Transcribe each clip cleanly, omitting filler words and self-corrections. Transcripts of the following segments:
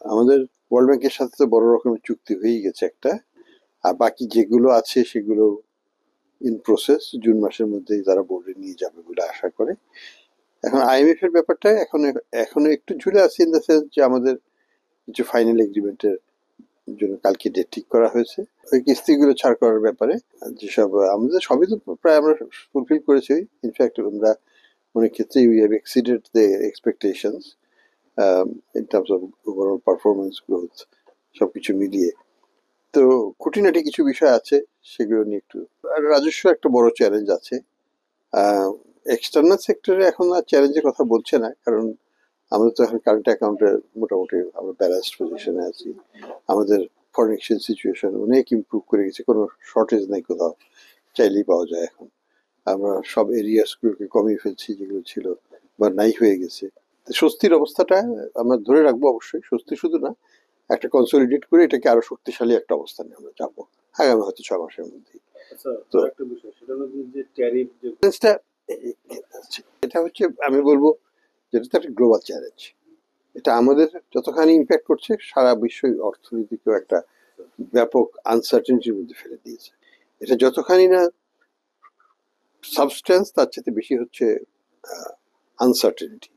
আমাদের ওয়ার্ল্ড ব্যাংকের সাথে তো বড় রকমের চুক্তি হয়েই গেছে একটা, আর বাকি যেগুলো আছে সেগুলো ইন প্রসেস। জুন মাসের মধ্যেই তারা বোর্ডে নিয়ে যাবে বলে আশা করে। এখন আইএমএফ এর ব্যাপারটা এখনো একটু ঝুলে আছে, ইন দ্য সেন্স যে আমাদের কিছু ফাইনাল এগ্রিমেন্টের জন্য কালকে ডেট ঠিক করা হয়েছে ওই কিস্তিগুলো ছাড় করার ব্যাপারে। যেসব আমাদের সবই তো প্রায় আমরা ফুলফিল করেছি। ইনফ্যাক্ট আমরা অনেক ক্ষেত্রেই we have exceeded the expectations in terms of overall performance growth সবকিছু মিলিয়ে। তো খুঁটিনাটি কিছু বিষয় আছে, সেগুলো নিয়ে একটু। আর রাজস্ব একটা বড় চ্যালেঞ্জ আছে। এক্সটার্নাল সেক্টরে এখন আর চ্যালেঞ্জের কথা বলছে না, কারণ আমাদের তো এখন কারেন্ট অ্যাকাউন্টে মোটামুটি আমরা ব্যালেন্সড পজিশনে আছি। আমাদের ফরেন এক্সচেঞ্জ সিচুয়েশন অনেক ইমপ্রুভ করে গেছে, কোনো শর্টেজ নেই কোথাও, চাইলেই পাওয়া যায় এখন। আমরা সব এরিয়াসগুলোকে কমিয়ে ফেলছি যেগুলো ছিল বা নাই হয়ে গেছে। তো স্বস্তির অবস্থাটা আমরা ধরে রাখবো অবশ্যই, স্বস্তি শুধু না, একটা কনসলিডেট করে এটাকে আরো শক্তিশালী একটা অবস্থানে আমরা যাবো আগামী হয়তো 6 মাসের মধ্যেই। তো একটা বিষয় সেটা হলো যে ট্যারিফ, এটা হচ্ছে আমি বলবো যেটা তো একটা গ্লোবাল চ্যালেঞ্জ। এটা আমাদের যতখানি ইম্প্যাক্ট করছে সারা বিশ্ব অর্থনীতিকেও একটা ব্যাপক আনসার্টেনিটির মধ্যে ফেলে দিয়েছে। এটা যতখানি না সাবস্টেন্স, তার চেয়ে বেশি হচ্ছে আনসার্টেনিটি।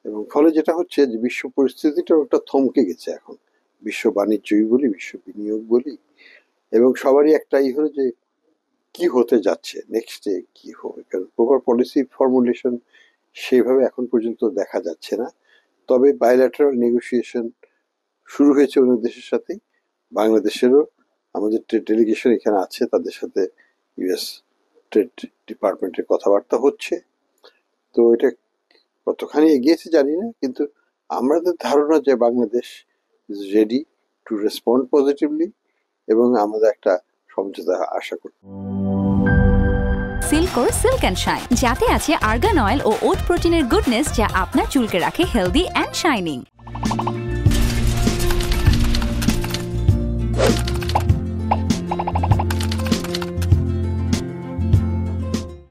এবং ফলে যেটা হচ্ছে যে বিশ্ব পরিস্থিতিটা ওটা থমকে গেছে এখন, বিশ্ব বাণিজ্যই বলি, বিশ্ব বিনিয়োগ বলি, এবং সবারই একটাই হলো যে কি হতে যাচ্ছে নেক্সটে, কি হবে। কারণ প্রপার পলিসি ফর্মুলেশন সেভাবে এখন পর্যন্ত দেখা যাচ্ছে না। তবে বায়োল্যাটারাল নেগোসিয়েশন শুরু হয়েছে অন্য দেশের সাথে, বাংলাদেশেরও আমাদের ট্রেড ডেলিগেশন এখানে আছে, তাদের সাথে ইউএস ট্রেড ডিপার্টমেন্টের কথাবার্তা হচ্ছে। তো এটা কতখানি এগিয়েছে জানি না, কিন্তু আমাদের ধারণা যে Bangladesh is ready to respond positively, এবং আমাদের একটা সমঝোতা আশা করি। সিল্কোর সিল্ক অ্যান্ড শাইন, যাতে আছে আর্গান অয়েল ও ওট প্রোটিনের গুডনেস, যা আপনার চুলকে রাখে হেলদি অ্যান্ড শাইনিং।